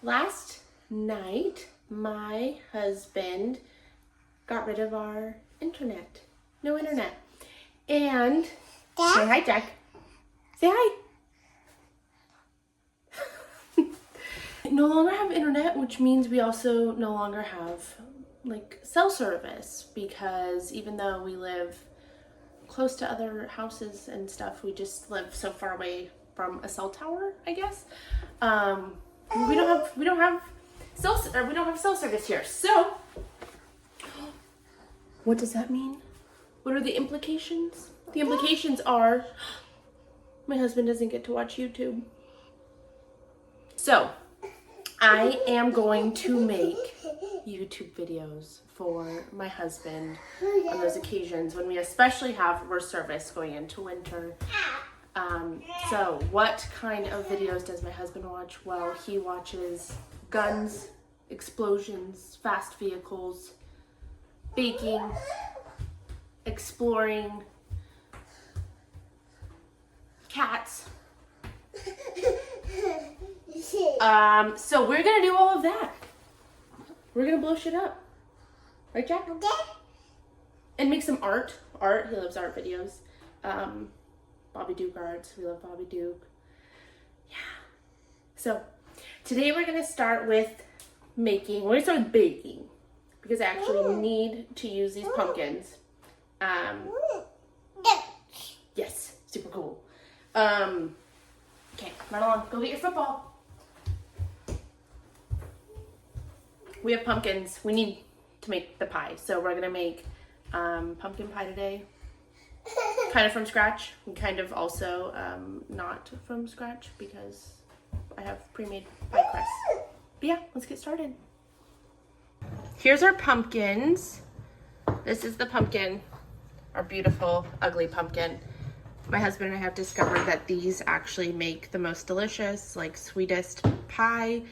Last night, my husband got rid of our internet. No internet. And say hi, Jack. Say hi. No longer have internet, which means we also no longer have like cell service, because even though we live close to other houses and stuff, we just live so far away from a cell tower, I guess. We don't have cell service here. So what does that mean? What are the implications? The implications are my husband doesn't get to watch YouTube. So I am going to make YouTube videos for my husband on those occasions when we especially have worse service going into winter. So what kind of videos does my husband watch? Well, he watches guns, explosions, fast vehicles, baking, exploring, cats. So we're gonna do all of that. We're gonna blow shit up. Right, Jack? Okay. And make some art. He loves art videos. Bobby Duke arts. We love Bobby Duke. Yeah. So today we're gonna start with baking, because I actually need to use these pumpkins. Yes, super cool. Okay, run along. Go get your football. We have pumpkins. We need to make the pie. So we're going to make pumpkin pie today. Kind of from scratch. And kind of also not from scratch, because I have pre-made pie crust. But yeah, let's get started. Here's our pumpkins. This is the pumpkin. Our beautiful, ugly pumpkin. My husband and I have discovered that these actually make the most delicious, like sweetest pie.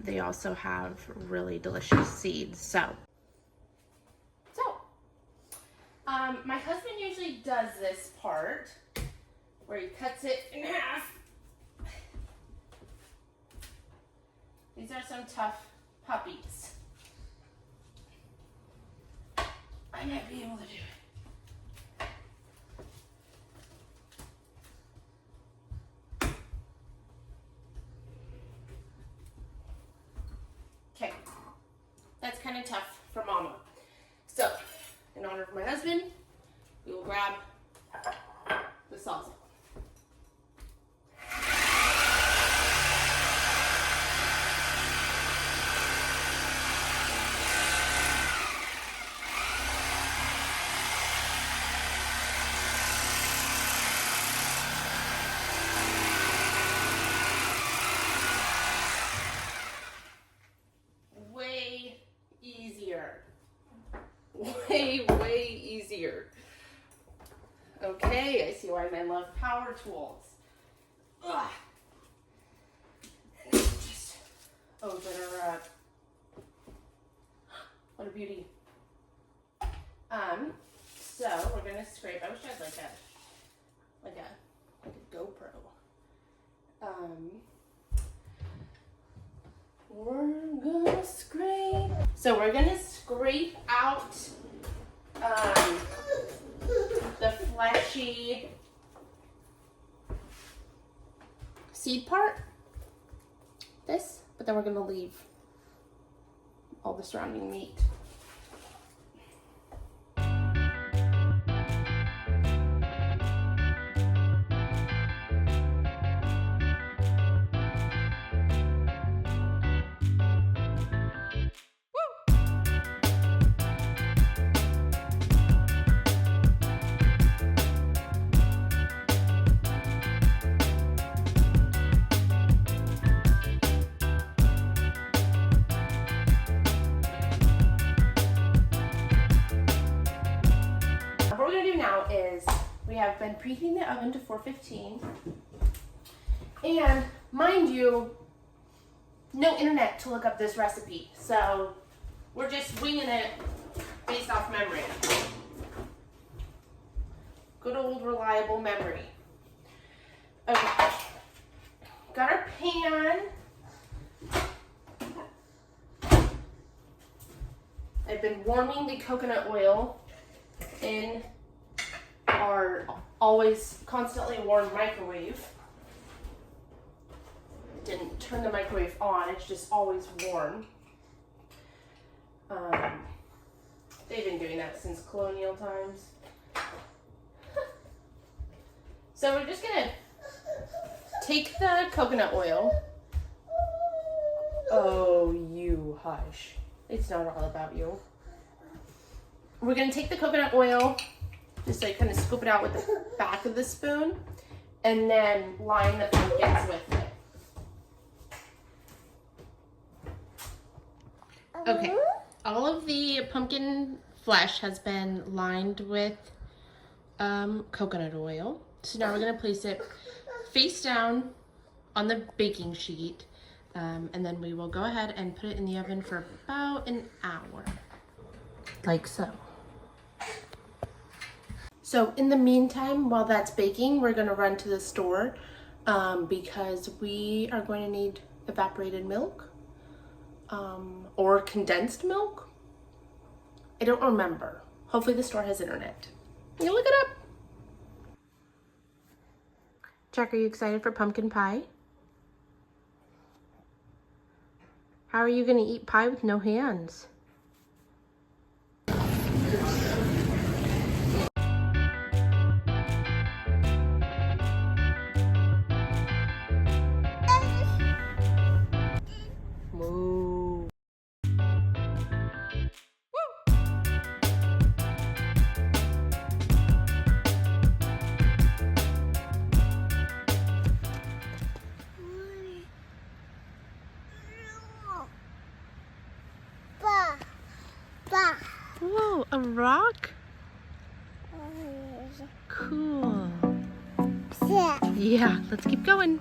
They also have really delicious seeds. So, my husband usually does this part where he cuts it in half. These are some tough puppies. I might be able to do it. Okay, that's kind of tough for Mama. So, in honor of my husband, we will grab the salsa. Way easier. Okay, I see why men love power tools. Ugh. And just open her up. What a beauty. So we're gonna scrape. I wish I had like a GoPro. We're gonna scrape. So we're gonna scrape out the fleshy seed part. But then we're gonna leave all the surrounding meat. What we're gonna do now is we have been preheating the oven to 415, and mind you, no internet to look up this recipe, so we're just winging it based off memory. Good old reliable memory. Okay, got our pan I've been warming the coconut oil in our always constantly warm microwave. Didn't turn the microwave on, it's just always warm. They've been doing that since colonial times. So we're just gonna take the coconut oil. Oh, you hush. It's not all about you. We're gonna take the coconut oil, just like kind of scoop it out with the back of the spoon, and then line the pumpkins with it. Okay, all of the pumpkin flesh has been lined with coconut oil. So now we're gonna place it face down on the baking sheet, and then we will go ahead and put it in the oven for about an hour, like so. So in the meantime, while that's baking, we're gonna run to the store because we are going to need evaporated milk or condensed milk. I don't remember. Hopefully the store has internet. You look it up. Jack, are you excited for pumpkin pie? How are you gonna eat pie with no hands? Moo. Whoa, a rock? Cool. Yeah, let's keep going.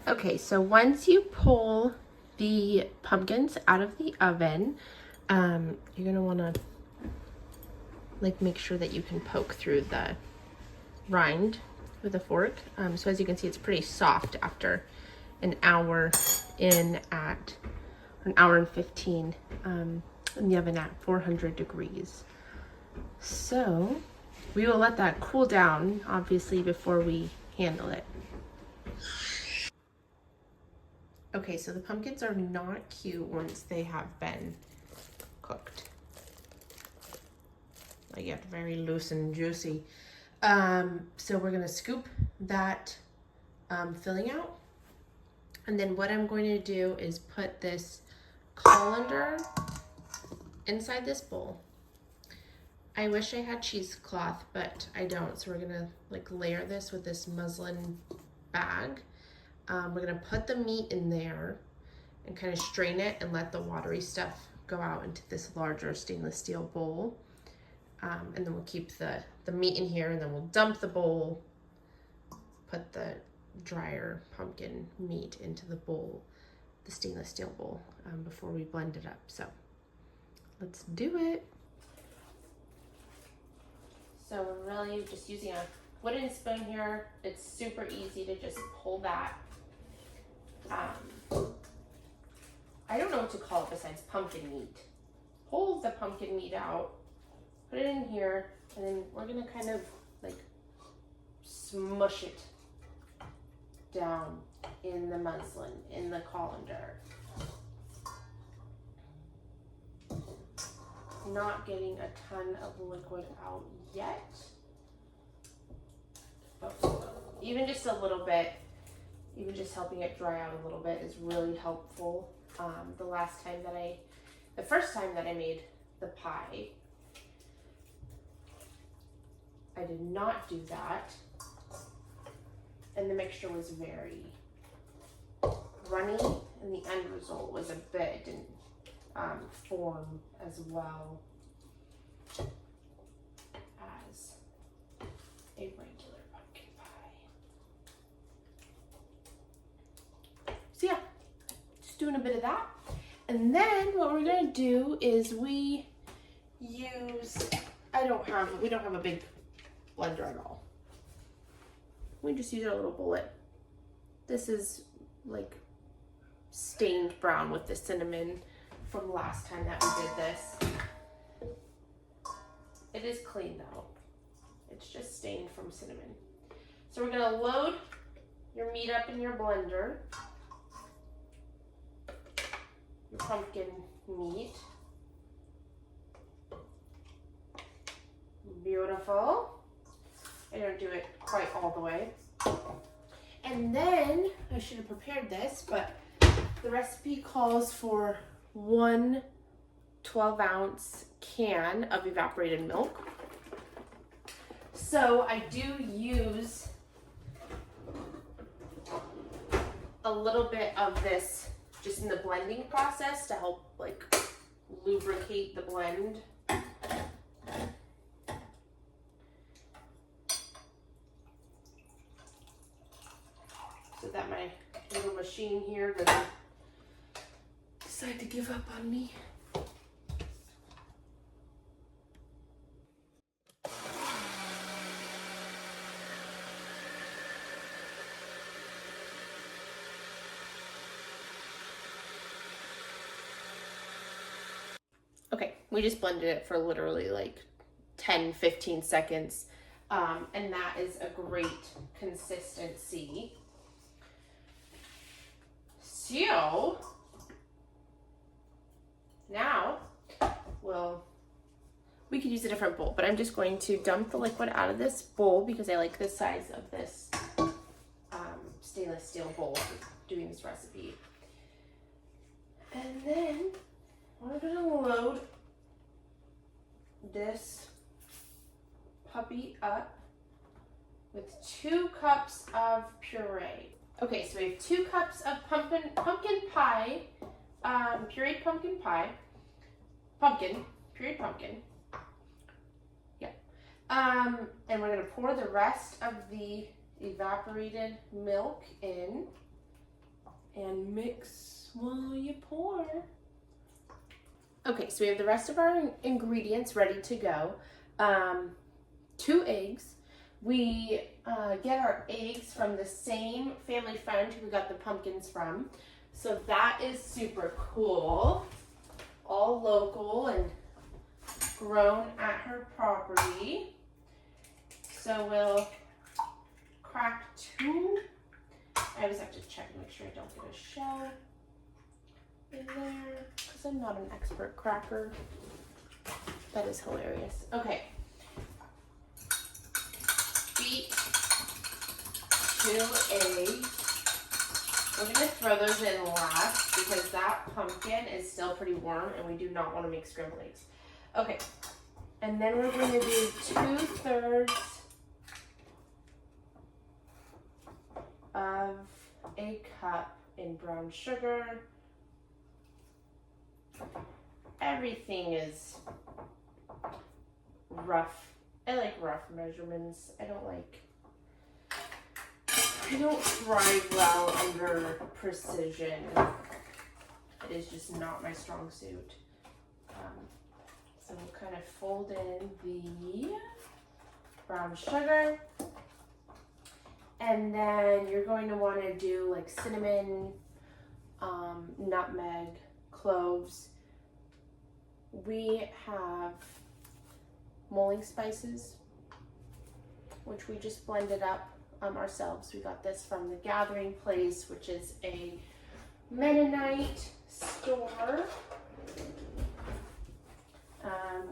Okay, so once you pull the pumpkins out of the oven, you're gonna wanna like make sure that you can poke through the rind with a fork. So as you can see, it's pretty soft after an hour in at an hour and 15 in the oven at 400 degrees. So we will let that cool down, obviously, before we handle it. Okay, so the pumpkins are not cute once they have been cooked. They get very loose and juicy. So we're gonna scoop that filling out. And then what I'm going to do is put this colander inside this bowl. I wish I had cheesecloth, but I don't. So we're gonna like layer this with this muslin bag. We're gonna put the meat in there and kind of strain it and let the watery stuff go out into this larger stainless steel bowl. And then we'll keep the meat in here, and then we'll dump the bowl, put the drier pumpkin meat into the bowl, the stainless steel bowl, before we blend it up. So let's do it. So we're really just using a wooden spoon here. It's super easy to just pull that. I don't know what to call it besides pumpkin meat. Pull the pumpkin meat out, put it in here, and then we're gonna kind of like smush it down in the muslin, in the colander. Not getting a ton of liquid out yet. Oh, even just a little bit even just helping it dry out a little bit is really helpful. The first time that I made the pie, I did not do that, and the mixture was very runny, and the end result was it didn't form as well as a regular pumpkin pie. So yeah, just doing a bit of that. And then what we're gonna do is we don't have a big blender at all. We just use our little bullet. This is like stained brown with the cinnamon from last time that we did this. It is clean though. It's just stained from cinnamon. So we're gonna load your meat up in your blender. Your pumpkin meat. Beautiful. I don't do it quite all the way. And then, I should have prepared this, but the recipe calls for 1 12-ounce can of evaporated milk. So I do use a little bit of this just in the blending process to help like lubricate the blend. So that my little machine here doesn't decide to give up on me. Okay, we just blended it for literally like 10-15 seconds. And that is a great consistency. So now we could use a different bowl, but I'm just going to dump the liquid out of this bowl because I like the size of this stainless steel bowl for doing this recipe. And then we're gonna load this puppy up with 2 cups of puree. Okay, so we have 2 cups of pumpkin pie, pureed pumpkin pie, pureed pumpkin. Yeah. And we're gonna pour the rest of the evaporated milk in and mix while you pour. Okay, so we have the rest of our ingredients ready to go. 2 eggs. We get our eggs from the same family friend who we got the pumpkins from. So that is super cool. All local and grown at her property. So we'll crack 2. I always have to check and make sure I don't get a shell in there because I'm not an expert cracker. That is hilarious. Okay. Beat 2 eggs. We're going to throw those in last because that pumpkin is still pretty warm and we do not want to make scrambled eggs. Okay. And then we're going to do 2/3 of a cup in brown sugar. Everything is rough. I like rough measurements. I don't thrive well under precision. It is just not my strong suit. So we'll kind of fold in the brown sugar. And then you're going to want to do like cinnamon, nutmeg, cloves. We have mulling spices, which we just blended up ourselves. We got this from the Gathering Place, which is a Mennonite store.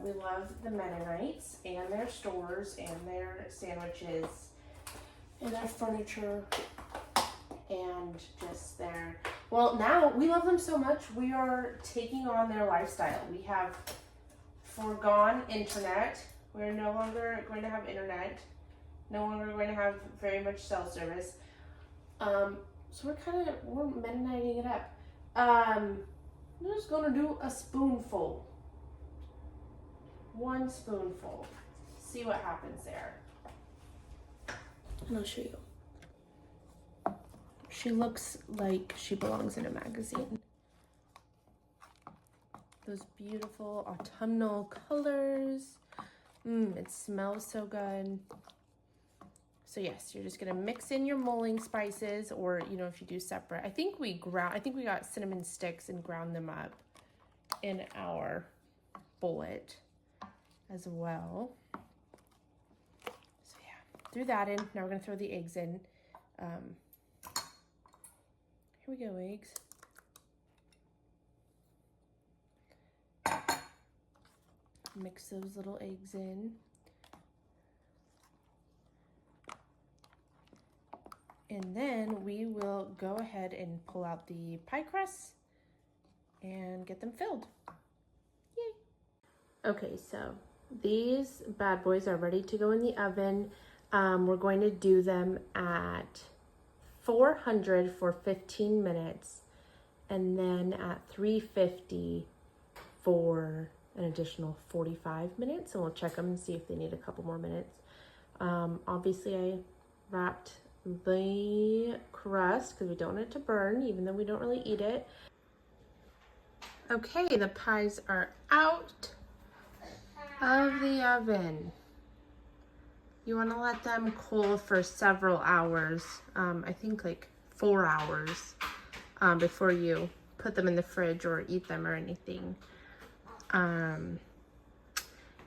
We love the Mennonites and their stores and their sandwiches and their furniture and just well, now we love them so much, we are taking on their lifestyle. We have foregone internet. We're no longer going to have internet, no longer going to have very much cell service. So we're Mennoniting it up. I'm just gonna do a spoonful. 1 spoonful. See what happens there. And I'll show you. She looks like she belongs in a magazine. Those beautiful autumnal colors. It smells so good. So yes, you're just gonna mix in your mulling spices, or you know, if you do separate. I think we got cinnamon sticks and ground them up in our bullet as well. So yeah, threw that in. Now we're gonna throw the eggs in. Here we go, eggs. Mix those little eggs in. And then we will go ahead and pull out the pie crusts and get them filled. Yay! Okay, so these bad boys are ready to go in the oven. We're going to do them at 400 for 15 minutes and then at 350 for an additional 45 minutes, and we'll check them and see if they need a couple more minutes. Obviously I wrapped the crust because we don't want it to burn, even though we don't really eat it. Okay, the pies are out of the oven. You want to let them cool for several hours, I think like 4 hours, before you put them in the fridge or eat them or anything.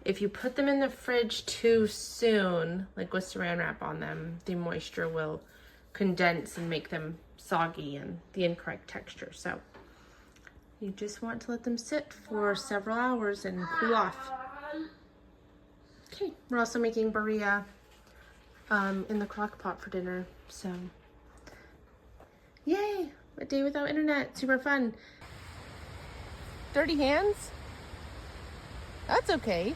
If you put them in the fridge too soon, like with saran wrap on them, the moisture will condense and make them soggy and the incorrect texture. So you just want to let them sit for several hours and cool off. Okay, we're also making birria in the crock pot for dinner. So yay, a day without internet, super fun. Dirty hands? That's okay.